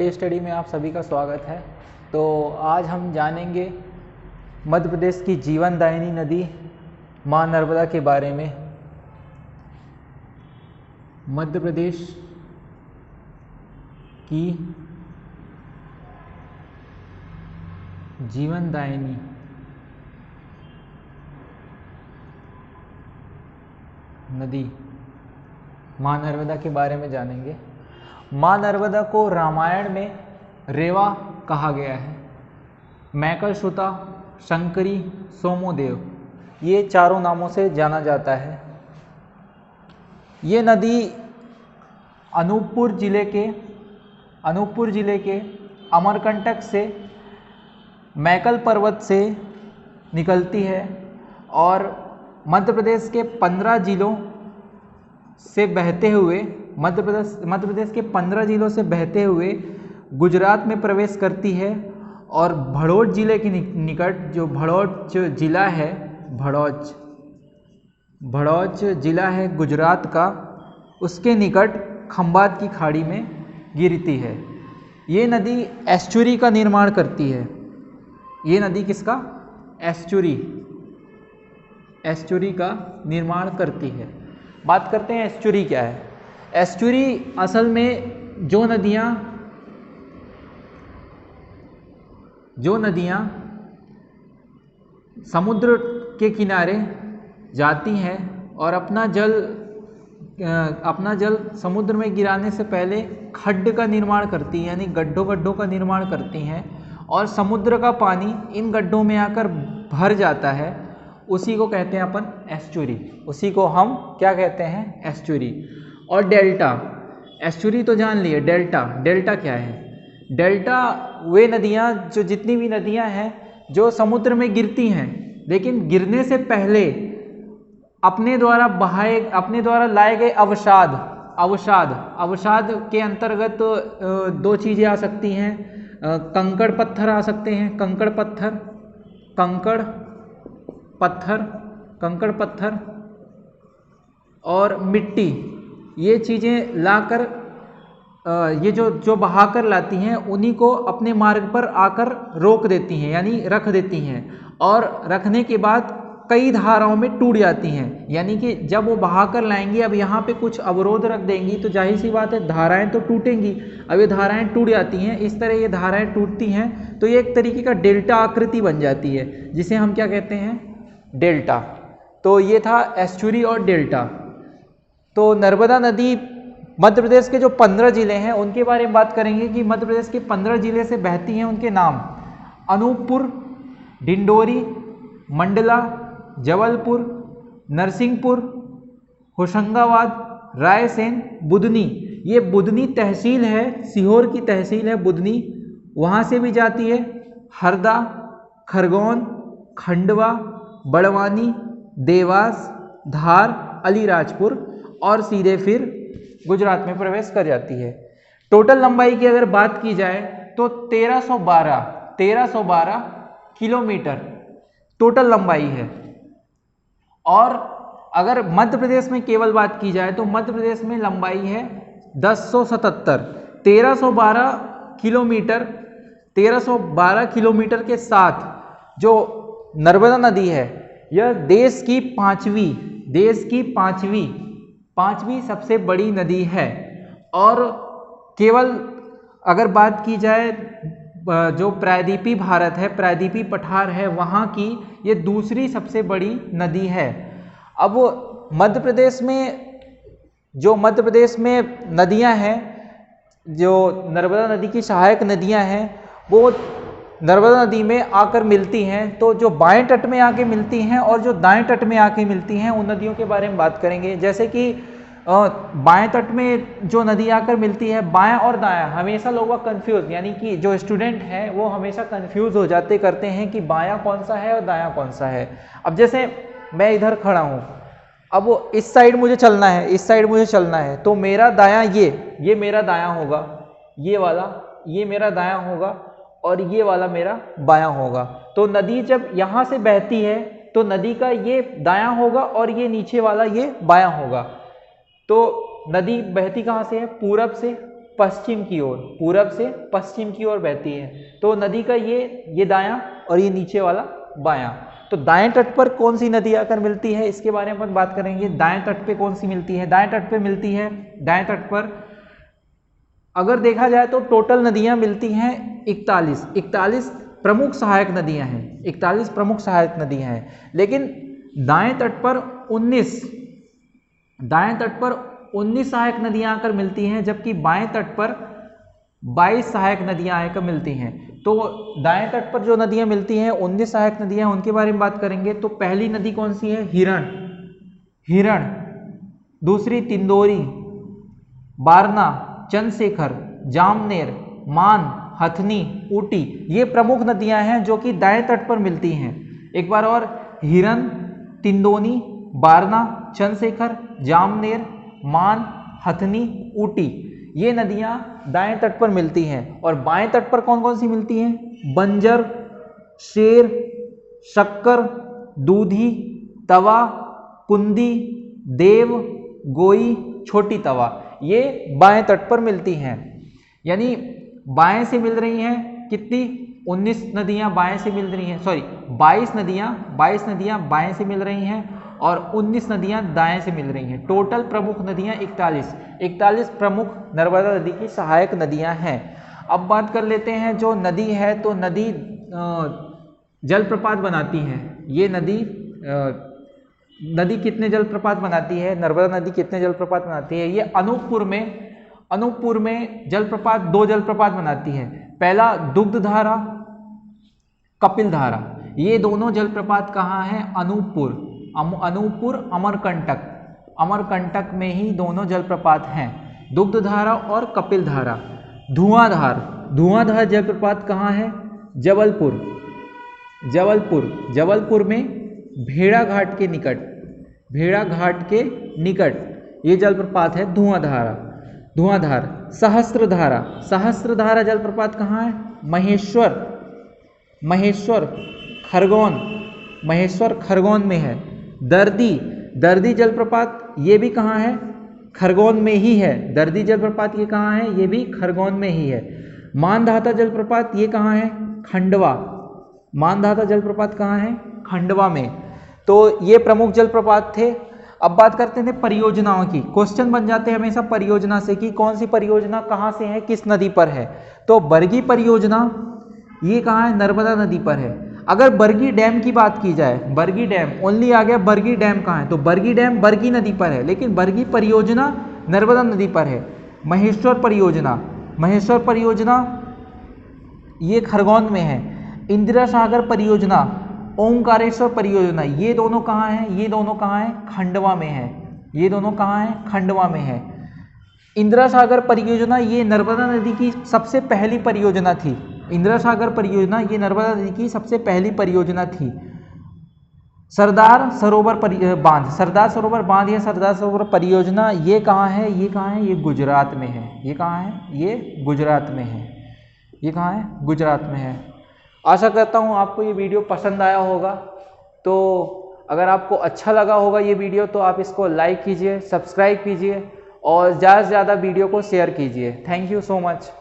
Study में आप सभी का स्वागत है। तो आज हम जानेंगे मध्य प्रदेश की जीवनदायिनी नदी मां नर्मदा के बारे में। मध्य प्रदेश की जीवनदायिनी नदी मां नर्मदा के बारे में जानेंगे। मां नर्मदा को रामायण में रेवा कहा गया है। मैकल श्रुता, शंकरी, सोमोदेव, ये चारों नामों से जाना जाता है। ये नदी अनूपपुर जिले के अमरकंटक से मैकल पर्वत से निकलती है और मध्य प्रदेश के 15 जिलों से बहते हुए मध्य प्रदेश के 15 जिलों से बहते हुए गुजरात में प्रवेश करती है और भड़ौच जिले के निकट, जो भड़ौच जिला है गुजरात का, उसके निकट खंबात की खाड़ी में गिरती है। ये नदी एस्चुरी का निर्माण करती है। ये नदी किसका? एस्चुरी का निर्माण करती है। बात करते हैं एस्चुरी क्या है। एस्चुरी असल में जो नदियाँ समुद्र के किनारे जाती हैं और अपना जल समुद्र में गिराने से पहले खड्ड का निर्माण करती हैं, यानी गड्ढों का निर्माण करती हैं और समुद्र का पानी इन गड्ढों में आकर भर जाता है, उसी को कहते हैं अपन एस्चुरी। उसी को हम क्या कहते हैं? एस्चुरी। और डेल्टा, एस्चुरी तो जान लिए, डेल्टा क्या है? डेल्टा वे नदियाँ, जो जितनी भी नदियाँ हैं जो समुद्र में गिरती हैं लेकिन गिरने से पहले अपने द्वारा लाए गए अवसाद के अंतर्गत दो चीज़ें आ सकती हैं। कंकड़ पत्थर आ सकते हैं, कंकड़ पत्थर और मिट्टी, ये चीज़ें लाकर ये जो बहाकर लाती हैं उन्हीं को अपने मार्ग पर आकर रोक देती हैं, यानी रख देती हैं और रखने के बाद कई धाराओं में टूट जाती हैं। यानी कि जब वो बहाकर लाएंगी, अब यहाँ पे कुछ अवरोध रख देंगी तो जाहिर सी बात है धाराएं तो टूटेंगी। अब ये धाराएं टूट जाती हैं, इस तरह ये धाराएं टूटती हैं तो ये एक तरीके का डेल्टा आकृति बन जाती है, जिसे हम क्या कहते हैं? डेल्टा। तो ये था एस्चुरी और डेल्टा। तो नर्मदा नदी मध्य प्रदेश के जो 15 जिले हैं उनके बारे में बात करेंगे कि मध्य प्रदेश के 15 जिले से बहती हैं। उनके नाम: अनूपपुर, डिंडोरी, मंडला, जबलपुर, नरसिंहपुर, होशंगाबाद, रायसेन, बुधनी। ये बुधनी तहसील है, सीहोर की तहसील है बुधनी, वहाँ से भी जाती है। हरदा, खरगोन, खंडवा, बड़वानी, देवास, धार, अलीराजपुर और सीधे फिर गुजरात में प्रवेश कर जाती है। टोटल लंबाई की अगर बात की जाए तो 1312 किलोमीटर टोटल लंबाई है। और अगर मध्य प्रदेश में केवल बात की जाए तो मध्य प्रदेश में लंबाई है 1077। 1312 किलोमीटर के साथ जो नर्मदा नदी है, यह देश की पांचवी सबसे बड़ी नदी है। और केवल अगर बात की जाए जो प्रायद्वीपी भारत है, प्रायद्वीपी पठार है, वहाँ की ये दूसरी सबसे बड़ी नदी है। अब मध्य प्रदेश में नदियाँ हैं, जो नर्मदा नदी की सहायक नदियाँ हैं, वो नर्मदा नदी में आकर मिलती हैं। तो जो बाएं तट में आके मिलती हैं और जो दाएं तट में आके मिलती हैं, उन नदियों के बारे में बात करेंगे। जैसे कि बाएं तट में जो नदी आकर मिलती है, बायां और दायां, हमेशा लोग कंफ्यूज, यानी कि जो स्टूडेंट हैं वो हमेशा कंफ्यूज हो करते हैं कि बायां कौन सा है और दायां कौन सा है। अब जैसे मैं इधर खड़ा हूँ, अब वो इस साइड मुझे चलना है, तो मेरा दायां ये मेरा दायां होगा, ये वाला ये मेरा दायां होगा और ये वाला मेरा बायां होगा। तो नदी जब यहाँ से बहती है तो नदी का ये दायां होगा और ये नीचे वाला ये बायां होगा। तो नदी बहती कहाँ से है? पूरब से, पश्चिम की ओर, पूरब से पश्चिम की ओर बहती है। तो नदी का ये दायां और ये नीचे वाला बायां। तो दाएं तट पर कौन सी नदी आकर मिलती है, इसके बारे में अपन बात करेंगे। दाएं तट पे कौन सी मिलती है? दाएं तट पे मिलती है, दाएं तट पर अगर देखा जाए तो टोटल नदियां मिलती हैं 41 प्रमुख सहायक नदियां हैं, 41 प्रमुख सहायक नदियां हैं। लेकिन दाएं तट पर 19 सहायक नदियां आकर मिलती हैं, जबकि बाएं तट पर 22 सहायक नदियां आकर मिलती हैं। तो दाएं तट पर जो नदियां मिलती हैं 19 सहायक नदियां, उनके बारे में बात करेंगे। तो पहली नदी कौन सी है? हिरण। दूसरी तिंदोरी, बारना, चंद्रशेखर, जामनेर, मान, हथनी, ऊटी, ये प्रमुख नदियां हैं जो कि दाएं तट पर मिलती हैं। एक बार और, हिरण, तिंदोनी, बारना, चंद्रशेखर, जामनेर, मान, हथनी, ऊटी, ये नदियां दाएं तट पर मिलती हैं। और बाएं तट पर कौन कौन सी मिलती हैं? बंजर, शेर, शक्कर, दूधी, तवा, कुंदी, देव, गोई, छोटी तवा, ये बाएं तट पर मिलती हैं। यानी बाएं से मिल रही हैं कितनी? 19 नदियां बाएं से मिल रही हैं, सॉरी 22 नदियां बाएं से मिल रही हैं और 19 नदियां दाएं से मिल रही हैं। टोटल प्रमुख नदियां 41 प्रमुख नर्मदा नदी की सहायक नदियां हैं। अब बात कर लेते हैं जो नदी है, तो नदी जलप्रपात बनाती है। ये नदी कितने जलप्रपात बनाती है? नर्मदा नदी कितने जलप्रपात बनाती है? ये अनूपपुर में जलप्रपात, 2 जलप्रपात बनाती है। पहला दुग्धधारा, कपिल धारा, ये दोनों जलप्रपात कहाँ हैं? अनूपपुर, अमरकंटक में ही दोनों जलप्रपात हैं, दुग्धधारा और कपिल धारा। धुआंधार जलप्रपात कहाँ है? जबलपुर में भेड़ा घाट के निकट ये जलप्रपात है धुआंधार। सहस्त्रधारा जलप्रपात कहाँ है? महेश्वर खरगोन में है। दर्दी जलप्रपात ये भी कहाँ है? खरगोन में ही है। दर्दी जलप्रपात ये कहाँ है? ये भी खरगोन में ही है। मानधाता जलप्रपात ये कहाँ है? मानधाता जलप्रपात कहाँ है? खंडवा में। तो ये प्रमुख जलप्रपात थे। अब बात करते हैं परियोजनाओं की। क्वेश्चन बन जाते हैं हमेशा परियोजना से कि कौन सी परियोजना कहाँ से है, किस नदी पर है। तो बरगी परियोजना ये कहाँ है? नर्मदा नदी पर है। अगर बरगी डैम की बात की जाए, बरगी डैम ओनली आ गया, बरगी डैम कहाँ है? तो बरगी डैम बरगी नदी पर है, लेकिन बरगी परियोजना नर्मदा नदी पर है। महेश्वर परियोजना ये खरगोन में है। इंदिरा सागर परियोजना, ओंकारेश्वर परियोजना, ये दोनों कहाँ हैं? खंडवा में है। ये दोनों कहाँ हैं? खंडवा में है। इंदिरा सागर परियोजना ये नर्मदा नदी की सबसे पहली परियोजना थी। इंदिरा सागर परियोजना ये नर्मदा नदी की सबसे पहली परियोजना थी। सरदार सरोवर बांध या सरदार सरोवर परियोजना ये कहाँ है? ये गुजरात में है। ये कहाँ है? ये गुजरात में है। ये कहाँ है? गुजरात में है। आशा करता हूँ आपको ये वीडियो पसंद आया होगा। तो अगर आपको अच्छा लगा होगा ये वीडियो तो आप इसको लाइक कीजिए, सब्सक्राइब कीजिए और ज़्यादा से ज़्यादा वीडियो को शेयर कीजिए। Thank you so much.